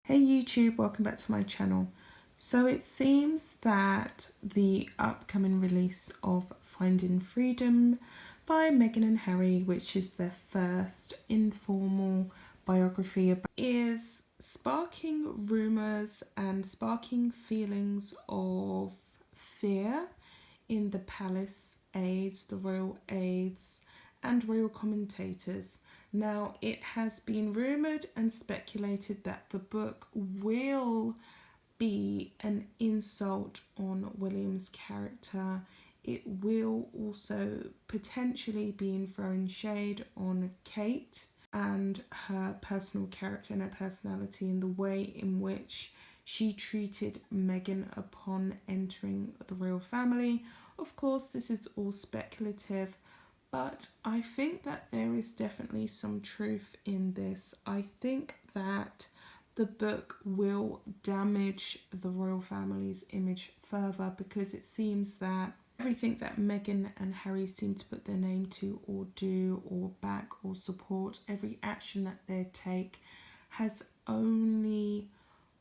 Hey YouTube, welcome back to my channel. So it seems that the upcoming release of Finding Freedom by Meghan and Harry, which is their first informal biography, is sparking rumours and sparking feelings of fear in the palace aides, the royal aides and royal commentators. Now, it has been rumoured and speculated that the book will be an insult on William's character. It will also potentially be throwing shade on Kate and her personal character and her personality in the way in which she treated Meghan upon entering the royal family. Of course, this is all speculative, but I think that there is definitely some truth in this. I think that the book will damage the royal family's image further, because it seems that everything that Meghan and Harry seem to put their name to or do or back or support, every action that they take has only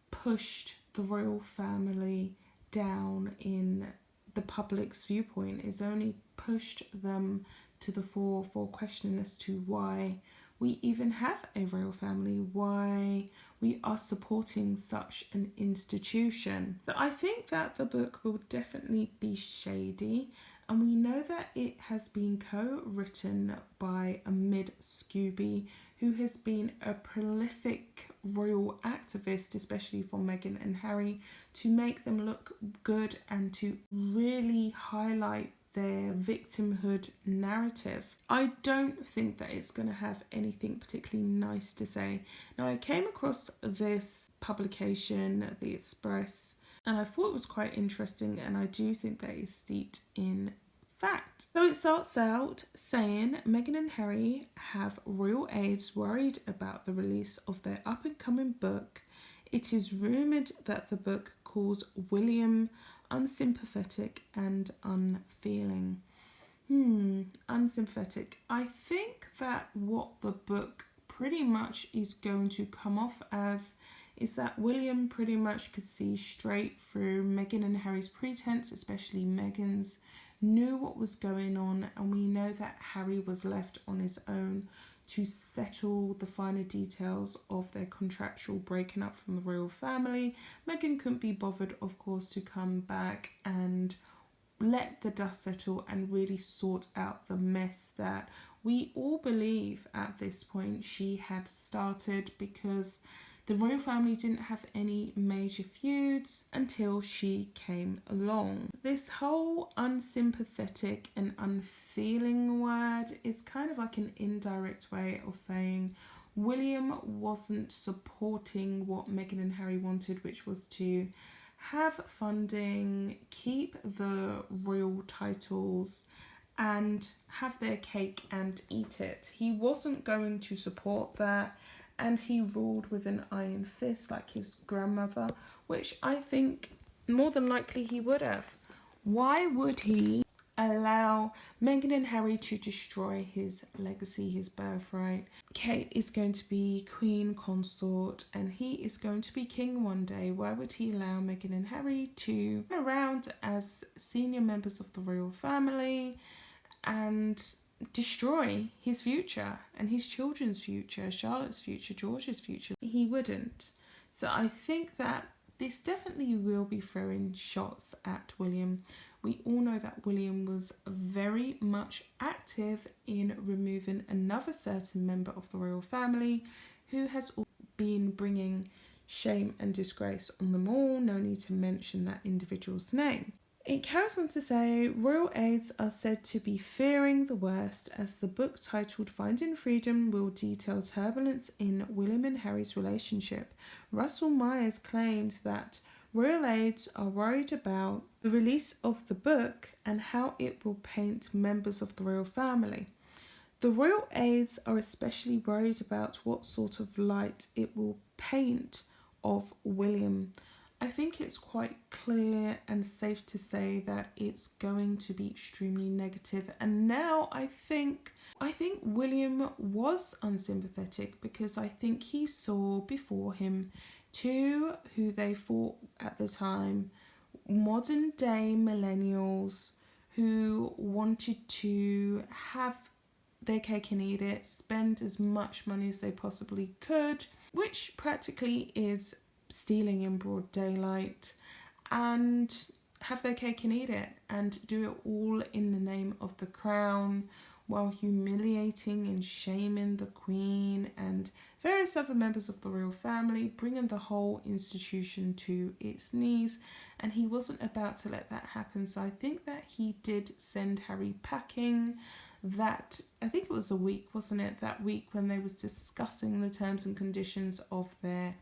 pushed the royal family down in the public's viewpoint, is only pushed them to the fore for questioning as to why we even have a royal family, why we are supporting such an institution. So I think that the book will definitely be shady, and we know that it has been co-written by Amid Scooby, who has been a prolific royal activist, especially for Meghan and Harry, to make them look good and to really highlight their victimhood narrative. I don't think that it's going to have anything particularly nice to say. Now, I came across this publication, The Express, and I thought it was quite interesting, and I do think that it's steeped in fact. So it starts out saying Meghan and Harry have royal aides worried about the release of their up-and-coming book. It is rumoured that the book calls William unsympathetic and unfeeling. Unsympathetic. I think that what the book pretty much is going to come off as is that William pretty much could see straight through Meghan and Harry's pretense, especially Meghan's, knew what was going on, and we know that Harry was left on his own to settle the finer details of their contractual breaking up from the royal family. Meghan couldn't be bothered, of course, to come back and let the dust settle and really sort out the mess that we all believe at this point she had started, because the royal family didn't have any major feuds until she came along. This whole unsympathetic and unfeeling word is kind of like an indirect way of saying William wasn't supporting what Meghan and Harry wanted, which was to have funding, keep the royal titles, and have their cake and eat it. He wasn't going to support that, and he ruled with an iron fist like his grandmother, which I think more than likely he would have. Why would he allow Meghan and Harry to destroy his legacy, his birthright? Kate is going to be queen consort and he is going to be king one day. Why would he allow Meghan and Harry to run around as senior members of the royal family and destroy his future and his children's future, Charlotte's future, George's future? He wouldn't. So I think that this definitely will be throwing shots at William. We all know that William was very much active in removing another certain member of the royal family who has been bringing shame and disgrace on them all. No need to mention that individual's name. It carries on to say, royal aides are said to be fearing the worst, as the book titled Finding Freedom will detail turbulence in William and Harry's relationship. Russell Myers claimed that royal aides are worried about the release of the book and how it will paint members of the royal family. The royal aides are especially worried about what sort of light it will paint of William. I think it's quite clear and safe to say that it's going to be extremely negative. And now I think I think William was unsympathetic because I think he saw before him two who they thought at the time modern day millennials who wanted to have their cake and eat it, spend as much money as they possibly could, which practically is stealing in broad daylight, and have their cake and eat it, and do it all in the name of the crown, while humiliating and shaming the Queen and various other members of the royal family, bringing the whole institution to its knees. And he wasn't about to let that happen. So I think that he did send Harry packing. That, I think it was a week, wasn't it? That week when they was discussing the terms and conditions of their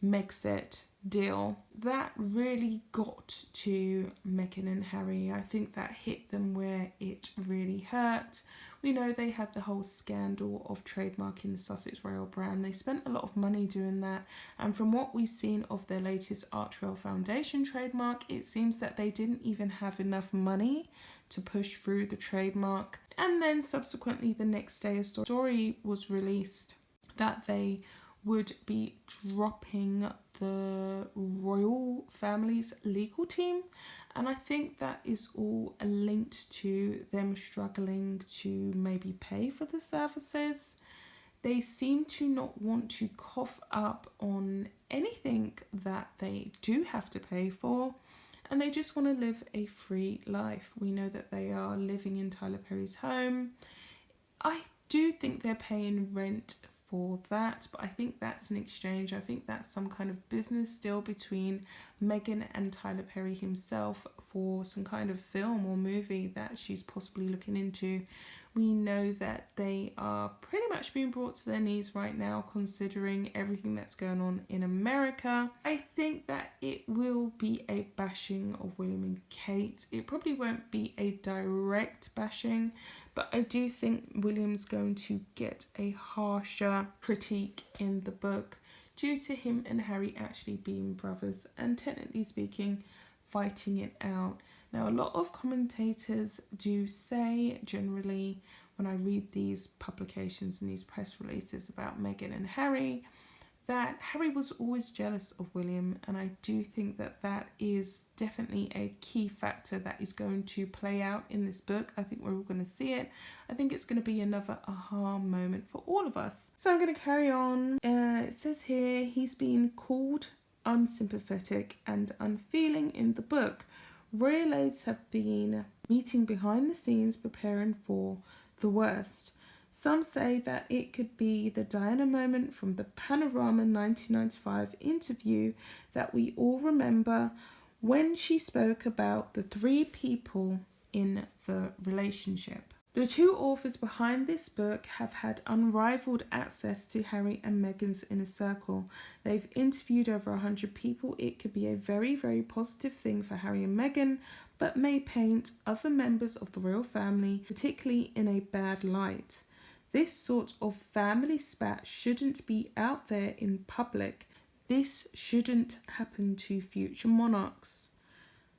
Megxit deal. That really got to Meghan and Harry. I think that hit them where it really hurt. We know they had the whole scandal of trademarking the Sussex Royal brand. They spent a lot of money doing that, and from what we've seen of their latest Arch Royal Foundation trademark, it seems that they didn't even have enough money to push through the trademark. And then subsequently the next day a story was released that they would be dropping the royal family's legal team, and I think that is all linked to them struggling to maybe pay for the services. They seem to not want to cough up on anything that they do have to pay for, and they just want to live a free life. We know that they are living in Tyler Perry's home. I do think they're paying rent for that, but I think that's an exchange. I think that's some kind of business deal between Meghan and Tyler Perry himself for some kind of film or movie that she's possibly looking into. We know that they are pretty much being brought to their knees right now, considering everything that's going on in America. I think that it will be a bashing of William and Kate. It probably won't be a direct bashing, but I do think William's going to get a harsher critique in the book due to him and Harry actually being brothers and, technically speaking, fighting it out. Now, a lot of commentators do say, generally, when I read these publications and these press releases about Meghan and Harry, that Harry was always jealous of William, and I do think that that is definitely a key factor that is going to play out in this book. I think we're all going to see it. I think it's going to be another aha moment for all of us. So I'm going to carry on. It says here, he's been called unsympathetic and unfeeling in the book. Royal aides have been meeting behind the scenes preparing for the worst. Some say that it could be the Diana moment from the Panorama 1995 interview that we all remember, when she spoke about the three people in the relationship. The two authors behind this book have had unrivaled access to Harry and Meghan's inner circle. They've interviewed over 100 people. It could be a very, very positive thing for Harry and Meghan, but may paint other members of the royal family, particularly, in a bad light. This sort of family spat shouldn't be out there in public. This shouldn't happen to future monarchs.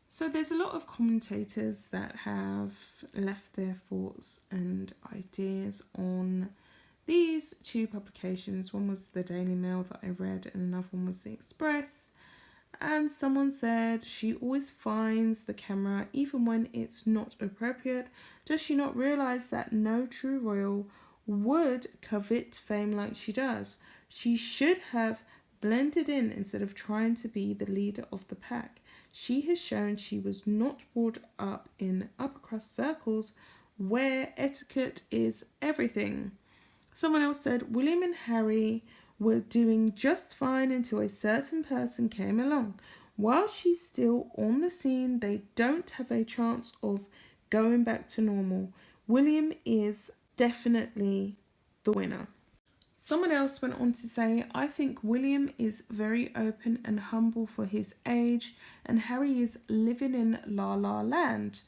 So there's a lot of commentators that have left their thoughts and ideas on these two publications. One was the Daily Mail that I read, and another one was the Express. And someone said she always finds the camera even when it's not appropriate. Does she not realise that no true royal would covet fame like she does? She should have blended in instead of trying to be the leader of the pack. She has shown she was not brought up in upper crust circles where etiquette is everything. Someone else said William and Harry were doing just fine until a certain person came along. While she's still on the scene, they don't have a chance of going back to normal. William is definitely the winner. Someone else went on to say, I think William is very open and humble for his age, and Harry is living in La La Land,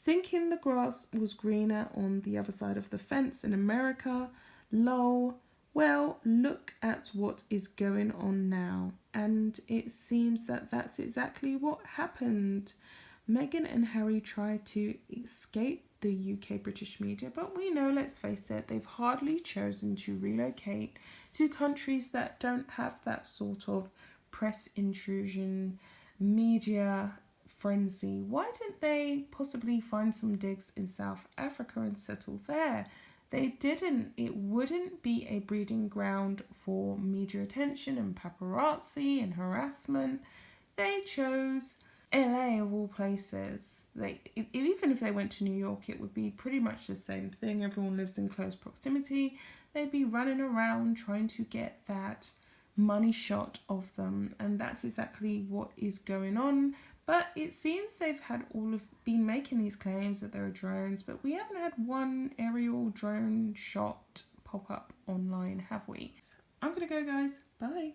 thinking the grass was greener on the other side of the fence in America. Lol. Well, look at what is going on now. And it seems that that's exactly what happened. Meghan and Harry tried to escape the UK British media, but we know, let's face it, they've hardly chosen to relocate to countries that don't have that sort of press intrusion, media frenzy. Why didn't they possibly find some digs in South Africa and settle there? They didn't. It wouldn't be a breeding ground for media attention and paparazzi and harassment. They chose LA of all places. Even if they went to New York, it would be pretty much the same thing. Everyone lives in close proximity. They'd be running around trying to get that money shot of them, and that's exactly what is going on. But it seems they've been making these claims that there are drones, but we haven't had one aerial drone shot pop up online, have we? I'm gonna go, guys. Bye.